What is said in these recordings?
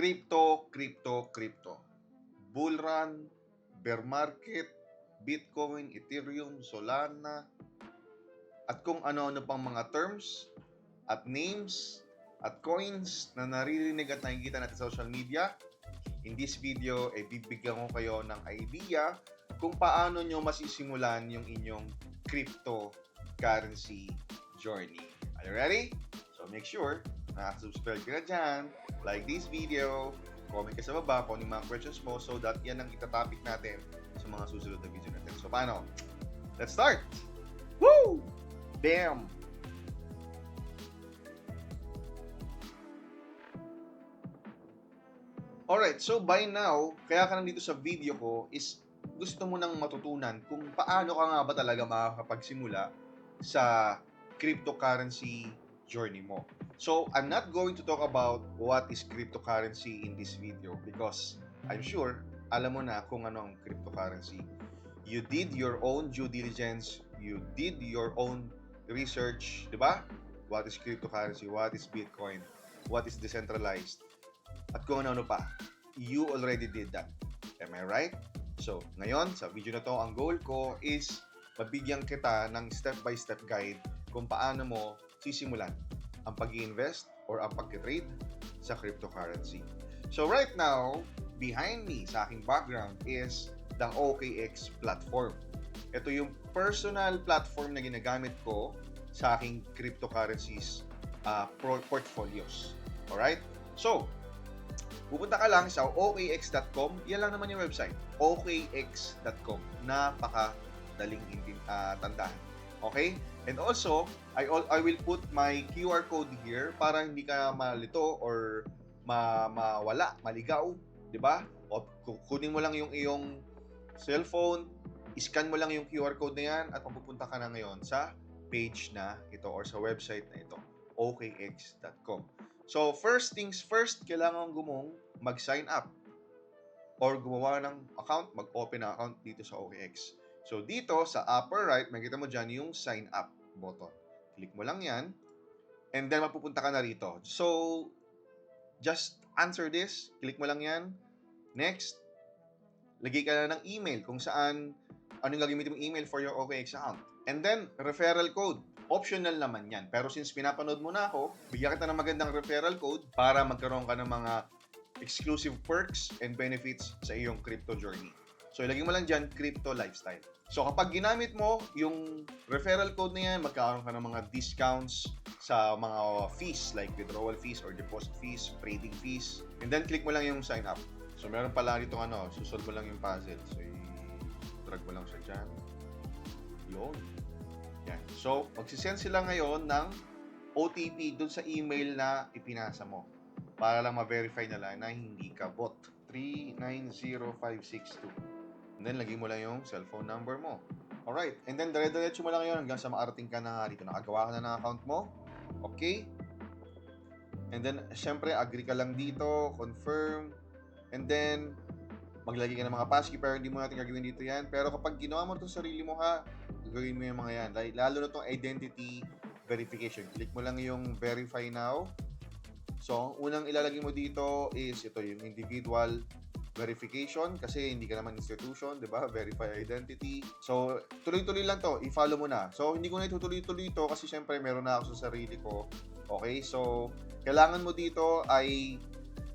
Crypto. Bull run, bear market, Bitcoin, Ethereum, Solana, at kung ano-ano pang mga terms at names at coins na naririnig at nakikita natin sa social media. In this video, bibigyan ko kayo ng idea kung paano nyo masisimulan yung inyong cryptocurrency journey. Are you ready? So make sure subscribe ka na dyan, like this video, comment ka sa baba kung yung mga questions mo so that yan ang itatopic natin sa mga susunod na video natin. So paano? Let's start! Woo! Bam! Alright, so by now, kaya ka nandito sa video ko is gusto mo nang matutunan kung paano ka nga ba talaga makakapagsimula sa cryptocurrency journey mo. So, I'm not going to talk about what is cryptocurrency in this video because I'm sure alam mo na kung ano ang cryptocurrency. You did your own due diligence, you did your own research, di ba? What is cryptocurrency? What is Bitcoin? What is decentralized? At kung ano pa. You already did that. Am I right? So, ngayon, sa video na to, ang goal ko is mabigyan kita ng step-by-step guide kung paano mo sisimulan ang pag-invest or ang pag-trade sa cryptocurrency. So, right now, behind me, sa aking background, is the OKX platform. Ito yung personal platform na ginagamit ko sa aking cryptocurrencies portfolios. Alright? So, pupunta ka lang sa okx.com. Yan lang naman yung website. okx.com. Napakadaling tandaan. Okay? And also, I will put my QR code here para hindi ka malito or mawala, maligaw. Diba? O kunin mo lang yung iyong cellphone, scan mo lang yung QR code na yan at mapupunta ka na ngayon sa page na ito or sa website na ito. okx.com. So, first things first, kailangan gumong mag-sign up or gumawa ng account, mag-open ng account dito sa OKX. So, dito sa upper right, makikita mo dyan yung sign up button. Click mo lang yan and then mapupunta ka na rito. So, just answer this. Click mo lang yan. Next, lagay ka na ng email kung saan anong gagamitin mong email for your OKX account. And then, referral code. Optional naman yan. Pero since pinapanood mo na ako, bigyan kita ng magandang referral code para magkaroon ka ng mga exclusive perks and benefits sa iyong crypto journey. So, ilagay mo lang dyan, crypto lifestyle. So, kapag ginamit mo yung referral code na yan, magkakaroon ka ng mga discounts sa mga fees like withdrawal fees or deposit fees, trading fees. And then, click mo lang yung sign up. So, meron pala dito susolve mo lang yung puzzle. So, i-drag mo lang siya dyan. Yun. Yan. So, magsisend sila ngayon ng OTP dun sa email na ipinasa mo para lang ma-verify nila na hindi ka bot. 390562. And then, lagay mo lang yung cellphone number mo. Alright. And then, dire-diretso mo lang yun hanggang sa maarating ka na dito. Nakagawa ka na ng account mo. Okay? And then, syempre, agree ka lang dito. Confirm. And then, maglagay ka ng mga passkey pero hindi mo natin gagawin dito yan. Pero kapag ginawa mo ito sa sarili mo gagawin mo yung mga yan. Lalo na itong identity verification. Click mo lang yung verify now. So, ang unang ilalagay mo dito is ito yung individual verification kasi hindi ka naman institution, di ba? Verify identity. So, tuloy-tuloy lang to. I-follow mo na. So, hindi ko na itutuloy-tuloy to kasi syempre meron na ako sa sarili ko. Okay? So, kailangan mo dito ay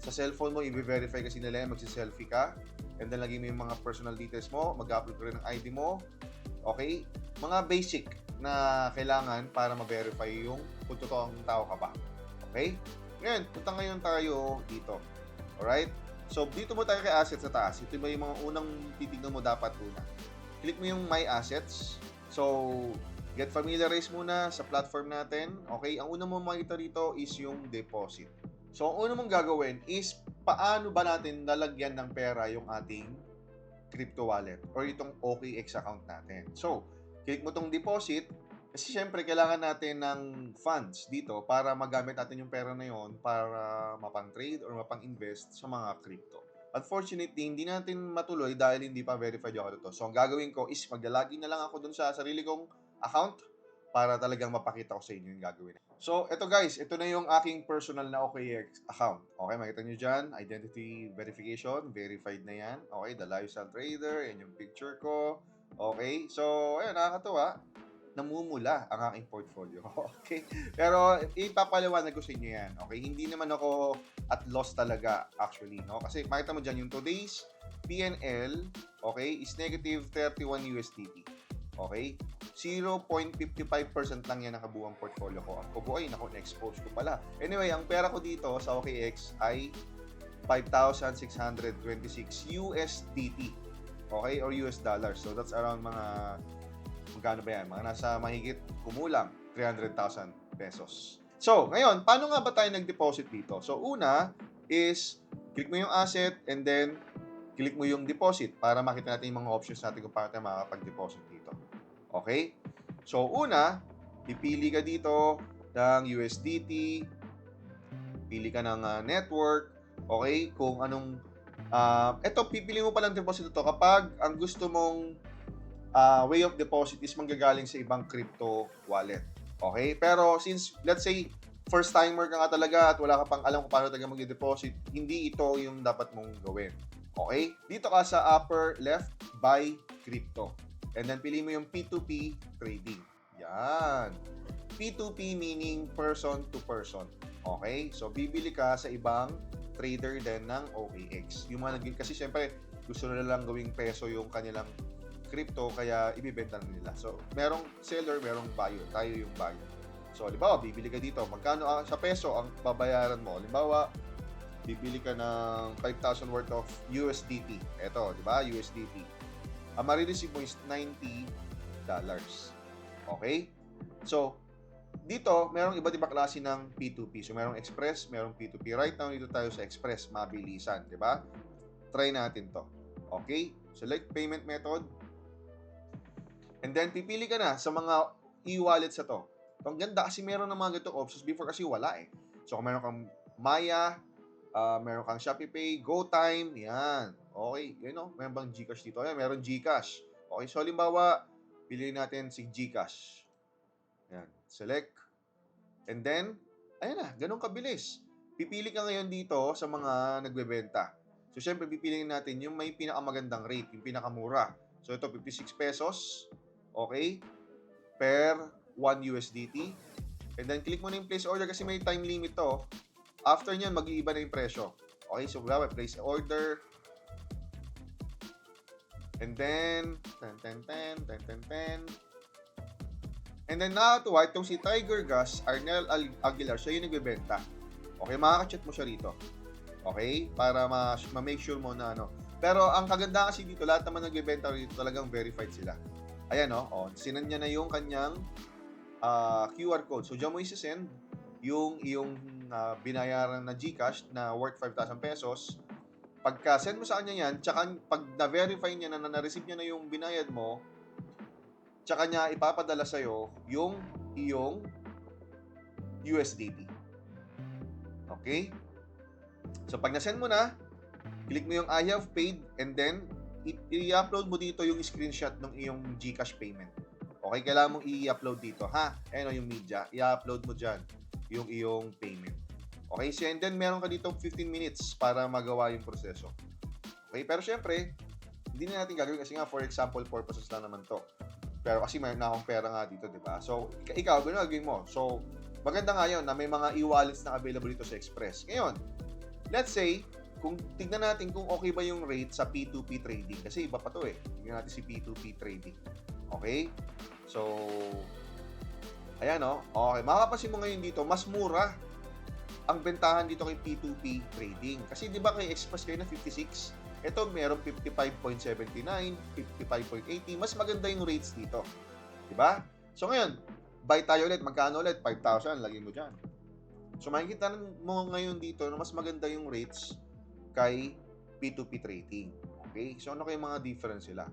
sa cellphone mo, i-verify kasi nila yan, magsi-selfie ka. And then, lagay mo yung mga personal details mo. Mag-upload ka rin ng ID mo. Okay? Mga basic na kailangan para ma-verify yung kung totoong tao ka ba. Okay? Ngayon, punta ngayon tayo dito. Alright? So, dito mo tayo kay assets sa taas. Ito ba yung mga unang titignan mo dapat una. Click mo yung my assets. So, get familiarize muna sa platform natin. Okay? Ang unang mo makita rito is yung deposit. So, ang unang mong gagawin is paano ba natin lalagyan ng pera yung ating crypto wallet or itong OKX account natin. So, click mo tong deposit kasi syempre kailangan natin ng funds dito para magamit natin yung pera na yon para mapang-trade or mapang-invest sa mga crypto. Unfortunately, hindi natin matuloy dahil hindi pa verified ako dito. So, ang gagawin ko is maglalagin na lang ako dun sa sarili kong account. para talagang mapakita ko sa inyo yung gagawin. So, ito guys, ito na yung aking personal na OKX account. Okay, makita nyo dyan, identity verification, verified na yan. Okay, the lifestyle trader, yan yung picture ko. Okay, so, ayun, nakakatuwa. Namumula ang aking portfolio. Okay? Pero ipapaliwanag ko sa inyo yan. Okay? Hindi naman ako at loss talaga actually. No? Kasi makita mo dyan yung today's PNL, okay, is negative 31 USDT. Okay? 0.55% lang yan ang kabuuang portfolio ko. Ang kubo ay, naku, na-expose ko pala. Anyway, ang pera ko dito sa OKX ay 5,626 USDT. Okay? Or US dollars. So, that's around mga magkano ba yan? Mga nasa mahigit kumulang 300,000 pesos. So, ngayon, paano nga ba tayo nag-deposit dito? So, una is, click mo yung asset and then click mo yung deposit para makita natin yung mga options natin kung paano tayo makakapag-deposit dito. Okay? So, una, pipili ka dito ng USDT, pili ka ng network, okay? Kung anong, eto, pipili mo palang deposit ito kapag ang gusto mong way of deposit is manggagaling sa ibang crypto wallet. Okay? Pero since, let's say, first timer ka nga talaga at wala ka pang alam kung paano talaga mag-deposit, hindi ito yung dapat mong gawin. Okay? Dito ka sa upper left, buy crypto. And then, pili mo yung P2P trading. Yan. P2P meaning person to person. Okay? So, bibili ka sa ibang trader din ng OKX. Yung mga kasi syempre, gusto nila lang gawing peso yung kanilang crypto, kaya ibibenta nila. So, merong seller, merong buyer. Tayo yung buyer. So, halimbawa, bibili ka dito. Magkano sa peso ang babayaran mo? Halimbawa, bibili ka ng 5,000 worth of USDT. Ito, di ba? USDT. Ang marireceive mo is $90. Okay? So, dito, merong iba't ibang klase ng P2P. So, merong Express, merong P2P. Right now, dito tayo sa Express. Mabilisan, di ba? Try natin to. Okay? Select payment method. And then, pipili ka na sa mga e-wallets na to. Ang ganda kasi meron ng mga ganitong options. Before kasi wala eh. So, kung meron kang Maya, meron kang ShopeePay, GoTime, yan. Okay, you know, meron bang GCash dito? Ayan, meron GCash. Okay, so halimbawa, piliin natin si GCash. Yan, select. And then, ayan na, ganun kabilis. Pipili ka ngayon dito sa mga nagbebenta. So, syempre, pipiliin natin yung may pinakamagandang rate, yung pinakamura. So, ito, 56 pesos. Okay? Per 1 USDT. And then, click mo na yung place order kasi may time limit to. After nyan, mag-iiba na yung presyo. Okay? So, place order. And then, 10. And then, nakakatuwa, itong si Tiger Gas, Arnel Aguilar, siya yung nagbebenta. Okay? Makaka-chat mo siya rito. Okay? Para ma-make sure mo na ano. Pero, ang kaganda kasi dito, lahat naman nagbebenta rito, talagang verified sila. Ayan, no? Oh, sinan niya na yung kanyang QR code. So, diyan mo isi-send yung iyong binayaran na GCash na worth 5,000 pesos. Pagka send mo sa kanya yan, tsaka pag na-verify niya na na-receive niya na yung binayad mo, tsaka niya ipapadala sa'yo yung iyong USDT. Okay? So, pag na-send mo na, click mo yung I have paid and then i-upload mo dito yung screenshot ng iyong GCash payment. Okay? Kailangan mong i-upload dito. Ha? Ayan o yung media. I-upload mo dyan yung iyong payment. Okay? So, and then meron ka dito 15 minutes para magawa yung proseso. Okay? Pero syempre, hindi na natin gagawin kasi nga for example purposes lang naman to. Pero kasi mayroon na akong pera nga dito, di ba? So, ikaw, gagawin mo. So, maganda nga yun na may mga e-wallets na available dito sa Express. Ngayon, let's say, kung tignan natin kung okay ba yung rate sa P2P trading. Kasi iba pa to eh. Tignan natin si P2P trading. Okay? So, ayan o. Okay, makakapansin mo ngayon dito, mas mura ang bentahan dito kay P2P trading. Kasi di ba kay Express kayo na 56? Ito, merong 55.79, 55.80. Mas maganda yung rates dito. Diba? So, ngayon, buy tayo ulit. Magkano ulit? 5,000. Lagay mo dyan. So, makikita mo ngayon dito na mas maganda yung rates kay P2P trading. Okay? So, ano kayong mga difference sila?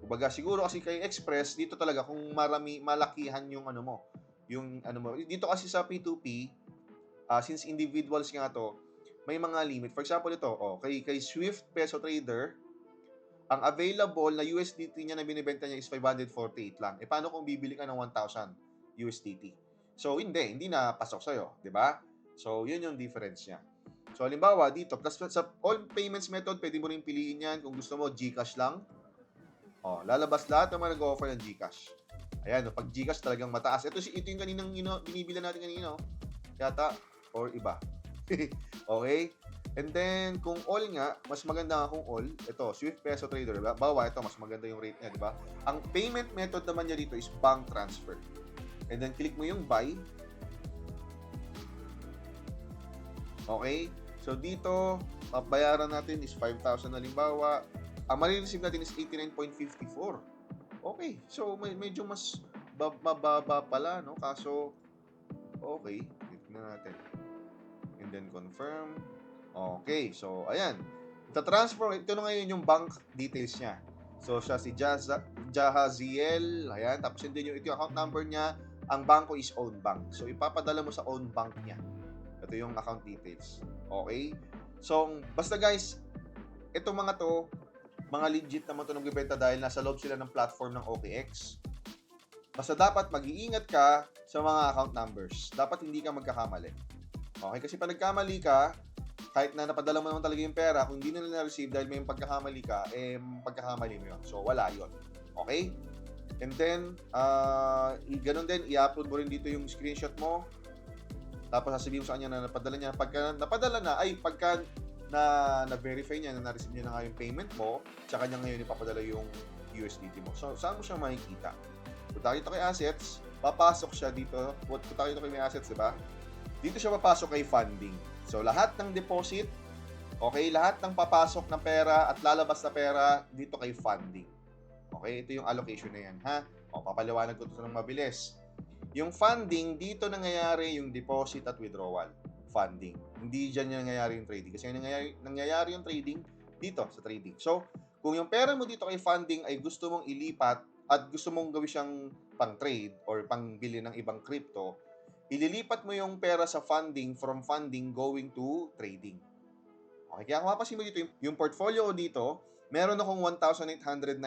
Kumbaga, siguro kasi kay Express, dito talaga kung malakihan yung ano mo. Yung ano mo. Dito kasi sa P2P, since individuals nga to, may mga limit. For example, ito, kay Swift Peso Trader, ang available na USDT niya na binibenta niya is 548 lang. E paano kung bibili ka ng 1,000? USDT. So, hindi na pasok sa'yo, di ba? So, yun yung difference niya. So, halimbawa, dito, plus sa all payments method, pwede mo rin piliin yan. Kung gusto mo, GCash lang. Lalabas lahat ng mga nag-offer ng GCash. Ayan, pag GCash talagang mataas. Ito yung kaninang binibila natin kanina, yata, or iba. Okay? And then, kung all nga, mas maganda nga kung all. Ito, Swift Peso Trader, diba? Bawa, ito, mas maganda yung rate niya, di ba? Ang payment method naman niya dito is bank transfer. And then, click mo yung buy. Okay? So, dito, bayaran natin is 5,000 halimbawa. Ang marireceive natin is 89.54. Okay. So, medyo mas mababa pala, no? Kaso, okay. Tignan natin. And then, confirm. Okay. So, ayan. Ita-transfer. Ito na ngayon yung bank details niya. So, siya si Jahaziel. Ayan. Tapos, ito yung account number niya. Ang banko is own bank. So, ipapadala mo sa own bank niya. Ito yung account details. Okay? So, basta guys, itong mga to, mga legit naman ito nagbibenta dahil nasa loob sila ng platform ng OKX. Basta dapat mag-iingat ka sa mga account numbers. Dapat hindi ka magkakamali. Okay? Kasi pag nagkamali ka, kahit na napadala mo naman talaga yung pera, kung hindi nila na-receive dahil may pagkakamali ka, pagkakamali mo yun. So, wala yun. Okay? And then, ganun din, i-upload mo rin dito yung screenshot mo. Tapos sasabihin mo sa kanya na napadala niya. Pagka napadala na, pagka na-verify niya na na-receive niya na nga yung payment mo, tsaka niya ngayon ipapadala yung USDT mo. So, saan mo siya makikita? Punta dito kay assets, papasok siya dito. Punta dito kay may assets, diba? Dito siya papasok kay funding. So, lahat ng deposit, okay, lahat ng papasok na pera at lalabas na pera, dito kay funding. Okay, ito yung allocation na yan, ha? Papaliwanag ko ito ng mabilis. Yung funding, dito nangyayari yung deposit at withdrawal. Funding. Hindi dyan nangyayari yung trading. Kasi nangyayari yung trading dito sa trading. So, kung yung pera mo dito kay funding ay gusto mong ilipat at gusto mong gawin siyang pang-trade or pang-bili ng ibang crypto, ililipat mo yung pera sa funding from funding going to trading. Okay, kaya kung mapasin mo dito yung portfolio ko dito, meron akong $1,819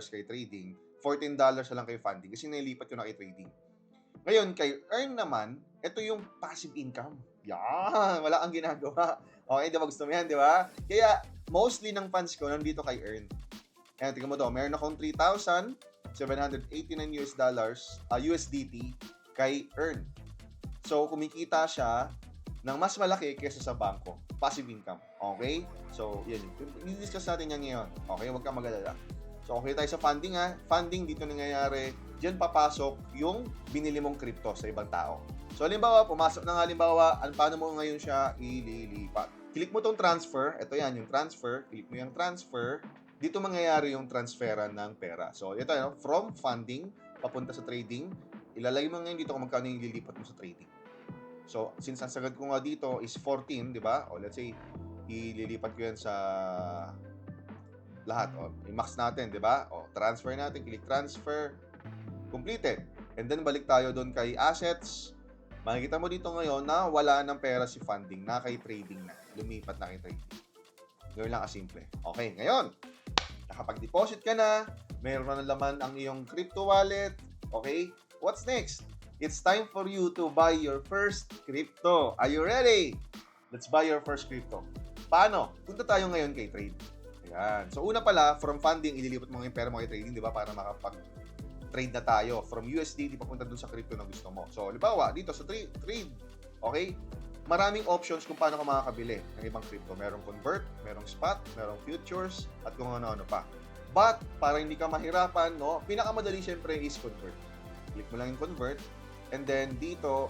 kay trading, $14 na lang kay funding kasi nilipat ko na kay trading. Ngayon, kay earn naman, ito yung passive income. Yan, wala kang ginagawa. Okay, di ba gusto mo yan, di ba? Kaya, mostly ng funds ko nandito kay earn. Ayan, tingnan mo to, meron akong $3,789 USDT kay earn. So, kumikita siya ng mas malaki kaysa sa bangko. Passive income. Okay? So, yan. I-discuss natin yan ngayon. Okay, huwag kang mag-alala. So, okay tayo sa funding ha. Funding, dito nangyayari, diyan papasok yung binili mong crypto sa ibang tao. So, halimbawa, pumasok na nga halimbawa, paano mo ngayon siya ililipat? Click mo tong transfer. Ito yan, yung transfer. Click mo yung transfer. Dito mangyayari yung transferan ng pera. So, ito, from funding, papunta sa trading. Ilalagay mo ngayon dito kung magkano yung ililipat mo sa trading. So, since ang sagad ko nga dito is 14, di ba? O, let's say, ililipat ko yan sa lahat. O, i-max natin, di ba? O, transfer natin, click transfer, completed. And then, balik tayo doon kay assets. Makikita mo dito ngayon na wala ng pera si funding, na kay trading na. Lumipat na kay trading. Gawin lang kasimple. Okay, ngayon, nakapag-deposit ka na, mayroon na laman ang iyong crypto wallet. Okay, what's next? It's time for you to buy your first crypto. Are you ready? Let's buy your first crypto. Paano? Punta tayo ngayon kay trade. Ayan. So, una pala, from funding, ililipat mo yung pera mo kay trading, di ba? Para makapag-trade na tayo. From USDT, papunta dun sa crypto na gusto mo. So, halimbawa, dito sa trade, okay? Maraming options kung paano ka makakabili ng ibang crypto. Merong convert, merong spot, merong futures, at kung ano-ano pa. But, para hindi ka mahirapan, no? Pinakamadali syempre is convert. Click mo lang yung convert. And then, dito,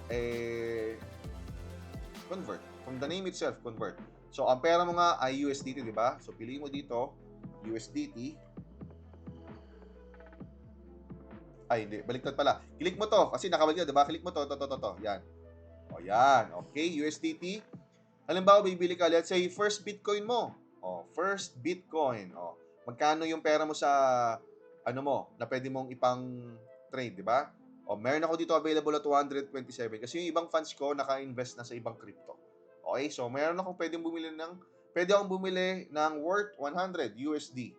convert. From the name itself, convert. So, ang pera mo nga ay USDT, di ba? So, piliin mo dito, USDT. Ay, hindi. Baliktad pala. Click mo to. Kasi nakabalik na, di ba? Click mo to. Yan. O, yan. Okay, USDT. Halimbawa, bibili ka. Let's say, first Bitcoin mo. O, first Bitcoin. O, magkano yung pera mo sa, ano mo, na pwede mong ipang trade, di ba? O, meron ako dito available at 227 kasi yung ibang funds ko naka-invest na sa ibang crypto. Okay, so meron akong pwede akong bumili ng worth 100 USD.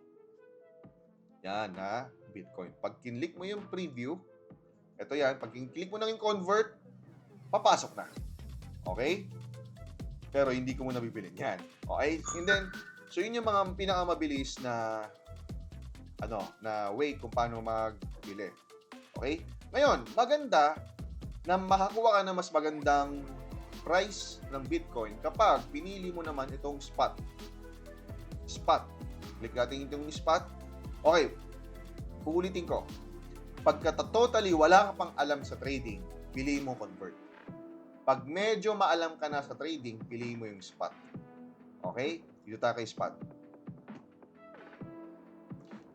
Yan, ha? Bitcoin. Pag kinlik mo yung preview, Ito yan, pag click mo nang yung convert, papasok na. Okay? Pero hindi ko muna bibilin yan. Okay? And then, so yun yung mga pinakamabilis na na way kung paano magbili. Okay? Ngayon, maganda na makakuha ka ng mas magandang price ng Bitcoin kapag pinili mo naman itong spot. Spot. Click natin itong spot. Okay. Uulitin ko. Pagka totally wala ka pang alam sa trading, piliin mo convert. Pag medyo maalam ka na sa trading, piliin mo yung spot. Okay? Dito tayo kay spot.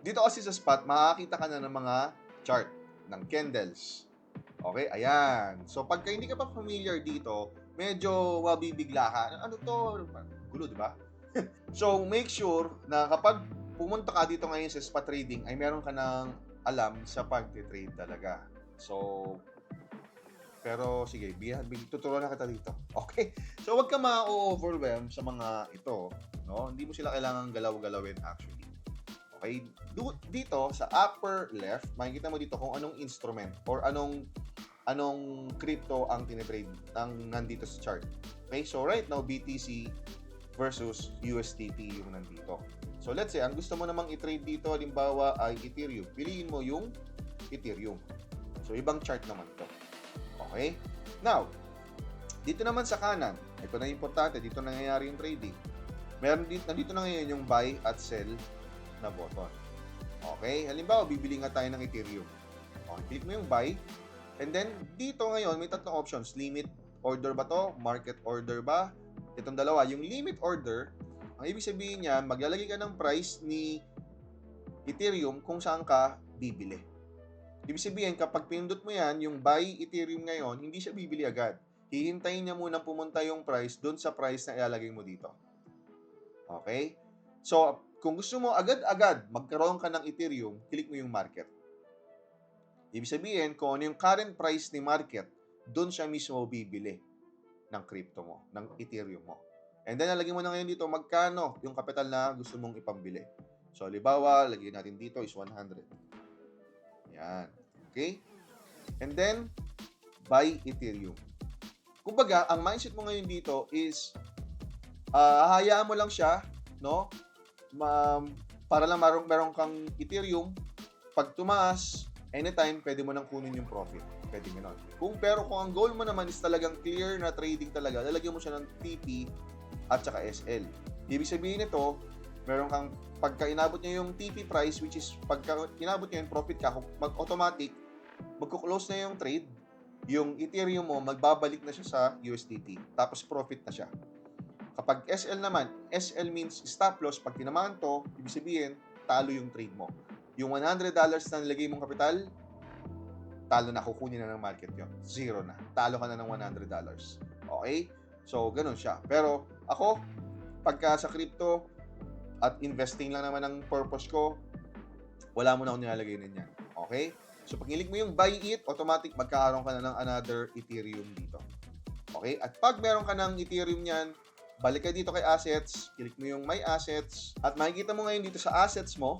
Dito kasi sa spot, makakita ka na ng mga chart ng candles. Okay? Ayan. So, pagka hindi ka pa familiar dito, medyo mabibigla ka. Ano to? Gulo, di ba? So, make sure na kapag pumunta ka dito ngayon sa spot trading, ay meron ka ng alam sa pag-trade talaga. So, pero sige, tuturuan na kita dito. Okay? So, wag ka ma-overwhelm sa mga ito. No? Hindi mo sila kailangan galaw-galawin actually. Okay? Dito, sa upper left, makikita mo dito kung anong instrument or anong crypto ang tinitrade nandito sa chart. Okay? So, right now, BTC versus USDT yung nandito. So, let's say, ang gusto mo namang i-trade dito, halimbawa ay Ethereum. Piliin mo yung Ethereum. So, ibang chart naman to. Okay? Now, dito naman sa kanan, ito na importante, dito nangyayari yung trading. Nandito na ngayon yung buy at sell na button. Okay? Halimbawa, bibili nga tayo ng Ethereum. Okay, click mo yung buy. And then, dito ngayon, may tatlong options. Limit order ba to? Market order ba? Itong dalawa. Yung limit order, ang ibig sabihin niya, maglalagay ka ng price ni Ethereum kung saan ka bibili. Ibig sabihin, kapag pinindot mo yan, yung buy Ethereum ngayon, hindi siya bibili agad. Hihintayin niya muna pumunta yung price doon sa price na ilalagay mo dito. Okay? So, kung gusto mo agad-agad magkaroon ka ng Ethereum, click mo yung market. Ibig sabihin, kung ano yung current price ni market, doon siya mismo bibili ng crypto mo, ng Ethereum mo. And then, nalagay mo na ngayon dito, magkano yung capital na gusto mong ipambili. So, halimbawa, lagyan natin dito is 100. Yan. Okay? And then, buy Ethereum. Kumbaga, ang mindset mo ngayon dito is, hahayaan mo lang siya, no? Para lang meron kang Ethereum. Pag tumaas, anytime, pwede mo nang kunin yung profit. Pwede gano'n. Pero kung ang goal mo naman is talagang clear na trading talaga, lalagyan mo siya ng TP at saka SL. Ibig sabihin nito, meron kang, pagka inabot niya yung TP price, which is, pagka inabot niya yung profit ka, mag-automatic, magko-close na yung trade, yung Ethereum mo, magbabalik na siya sa USDT. Tapos profit na siya. Kapag SL naman, SL means stop loss. Pag tinamaan to, ibig sabihin, talo yung trade mo. Yung $100 na nilagay mong kapital, talo na, kukunin na ng market yun. Zero na. Talo ka na ng $100. Okay? So, ganun siya. Pero, ako, pagka sa crypto, at investing lang naman ang purpose ko, wala mo na akong nilalagay na yan. Okay? So, pag nilig mo yung buy it, automatic magkakaroon ka na ng another Ethereum dito. Okay? At pag meron ka ng Ethereum yan, balik ka dito kay assets, click mo yung my assets, at makikita mo ngayon dito sa assets mo,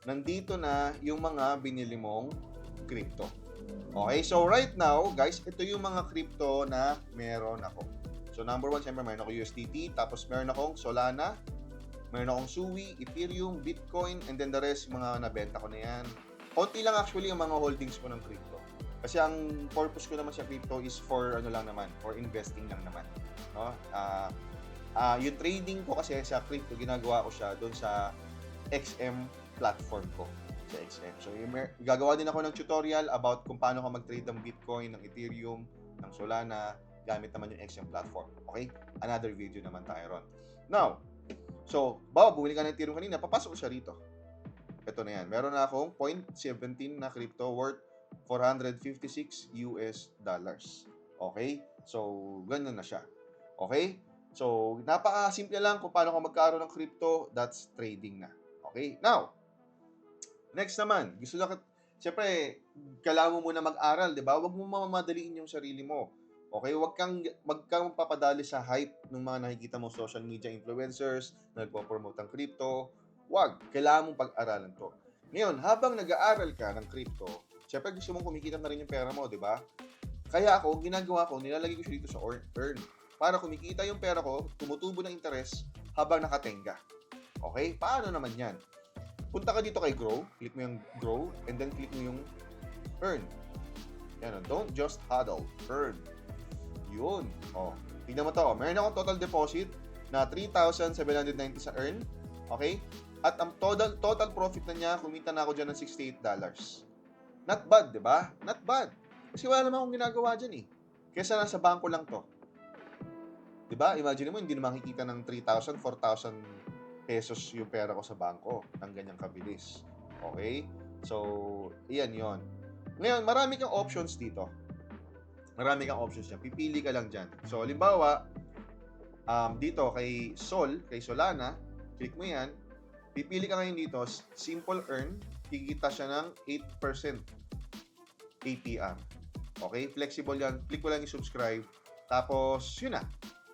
nandito na yung mga binili mong crypto. Okay? So, right now, guys, ito yung mga crypto na meron ako. So, number one, siyempre, meron ako USDT, tapos meron akong Solana, meron akong Sui, Ethereum, Bitcoin, and then the rest, mga nabenta ko na yan. Konti lang actually ang mga holdings ko ng crypto. Kasi ang purpose ko naman sa crypto is for for investing lang naman. No? Yung trading ko kasi sa crypto, ginagawa ko siya doon sa XM platform ko. Sa XM. So, gagawa din ako ng tutorial about kung paano ka mag-trade ng Bitcoin, ng Ethereum, ng Solana, gamit naman yung XM platform. Okay? Another video naman tayo ron. Now, so, bumili ka ng Ethereum kanina, papasok ko siya rito. Ito na yan. Meron na akong 0.17 na crypto worth $456 US. Okay? So, ganyan na siya. Okay? So, napaka-simple lang kung paano ka magkaroon ng crypto. That's trading na. Okay? Now, next naman, siyempre, kailangan mo muna mag-aral, di ba? Huwag mo mamadaliin yung sarili mo. Okay? Huwag kang papadali sa hype ng mga nakikita mo social media influencers na nagpo-promote ng crypto. Huwag. Kailangan mong pag-aralan to. Ngayon, habang nag-aaral ka ng crypto, Siyempre, gusto mong kumikita na rin yung pera mo, di ba? Kaya ako, ginagawa ko, nilalagay ko siya dito sa earn. Para kumikita yung pera ko, tumutubo ng interest habang nakatenga. Okay? Paano naman yan? Punta ka dito kay Grow, click mo yung Grow, and then click mo yung Earn. Yan o, don't just huddle, earn. Yun. O, tignan mo to. Meron akong total deposit na 3,790 sa Earn. Okay? At ang total profit na niya, kumita na ako dyan ng $68. Not bad, di ba? Not bad. Kasi wala naman akong ginagawa dyan eh. Kesa nasa bangko lang to. Di ba? Imagine mo, hindi na makikita ng 3,000, 4,000 pesos yung pera ko sa bangko ng ganyang kabilis. Okay? So, iyan yon. Ngayon, marami kang options dito. Marami kang options dyan. Pipili ka lang dyan. So, halimbawa, dito kay Solana, click mo yan. Pipili ka ngayon dito, Simple Earn, kikita siya ng 8% APR. Okay? Flexible yan. Click mo lang yung subscribe. Tapos, yun na.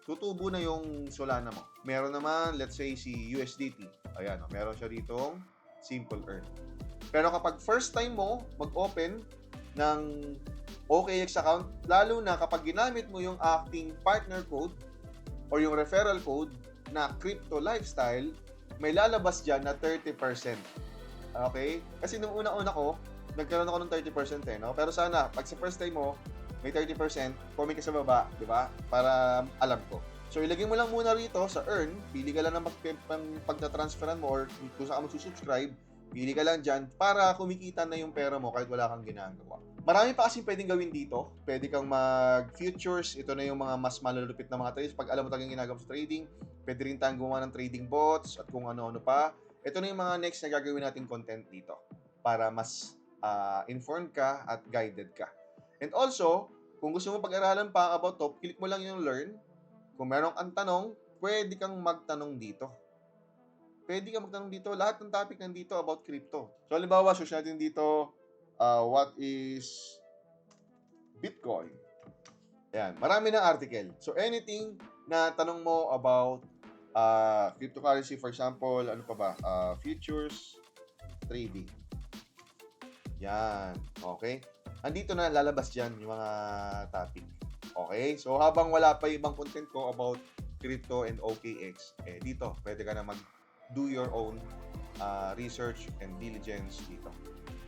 Tutubo na yung Solana mo. Meron naman, let's say, si USDT. Ayan, meron siya ditong Simple Earn. Pero kapag first time mo mag-open ng OKX account, lalo na kapag ginamit mo yung aking partner code or yung referral code na Crypto Lifestyle, may lalabas dyan na 30%. Okay? Kasi nung una-una ko, nagkaroon ako ng 30% eh, no? Pero sana, pag sa first time mo, may 30%, comment ka sa baba, di ba? Para alam ko. So, ilagay mo lang muna rito sa Earn, pili ka lang ng pagta-transferan mo or kung saan ka mag-subscribe, pili ka lang dyan para kumikita na yung pera mo kahit wala kang ginagawa. Marami pa kasi pwedeng gawin dito. Pwede kang mag-futures. Ito na yung mga mas malulupit na mga trades. Pag alam mo talagang ginagawa sa trading, pwede rin tayong gumawa ng trading bots at kung ano-ano pa. Ito na yung mga next na gagawin nating content dito para mas informed ka at guided ka. And also, kung gusto mo pag-aralan pa about to, click mo lang yung learn. Kung meron kang tanong, pwede kang magtanong dito. Pwede kang magtanong dito. Lahat ng topic nandito about crypto. So, halimbawa, search natin dito, what is Bitcoin? Ayan, marami na article. So, anything na tanong mo about cryptocurrency, for example, ano pa ba? Futures, trading. Yan. Okay? Andito na lalabas dyan yung mga topic. Okay? So, habang wala pa yung ibang content ko about crypto and OKX, dito, pwede ka na do your own research and diligence dito.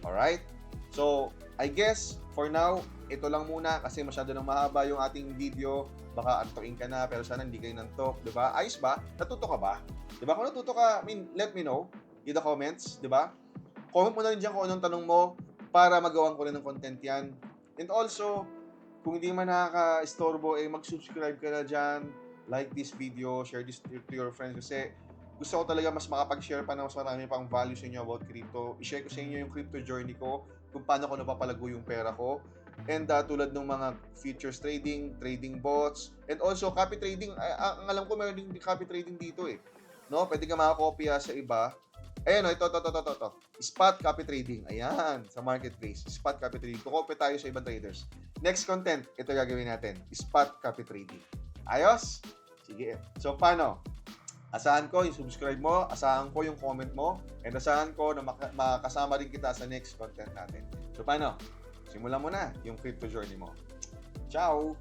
Alright? So, I guess, for now, ito lang muna kasi masyado nang mahaba yung ating video. Baka antuin ka na, pero sana hindi kayo nantok. Diba? Ayos ba? Natuto ka ba? Diba? Kung natuto ka, let me know in the comments. Diba? Comment mo na rin dyan kung anong tanong mo para magawan ko rin ng content yan. And also, kung hindi man nakaka-istorbo, mag-subscribe ka na dyan, like this video, share this to your friends kasi gusto ko talaga mas makapag-share pa ng mas marami pang value sa inyo about crypto. I-share ko sa inyo yung crypto journey ko, kung paano ko napapalago yung pera ko. And tulad ng mga futures trading, trading bots, and also copy trading. Ang alam ko meron din copy trading dito eh. No? Pwede ka makakopya sa iba. Ayan, ito. Spot copy trading. Ayan, sa marketplace. Spot copy trading. Kukopya tayo sa ibang traders. Next content, ito gagawin natin. Spot copy trading. Ayos? Sige. So, paano? Asahan ko yung subscribe mo, asahan ko yung comment mo, and asahan ko na makasama rin kita sa next content natin. So, paano? Simulan mo na yung crypto journey mo. Ciao!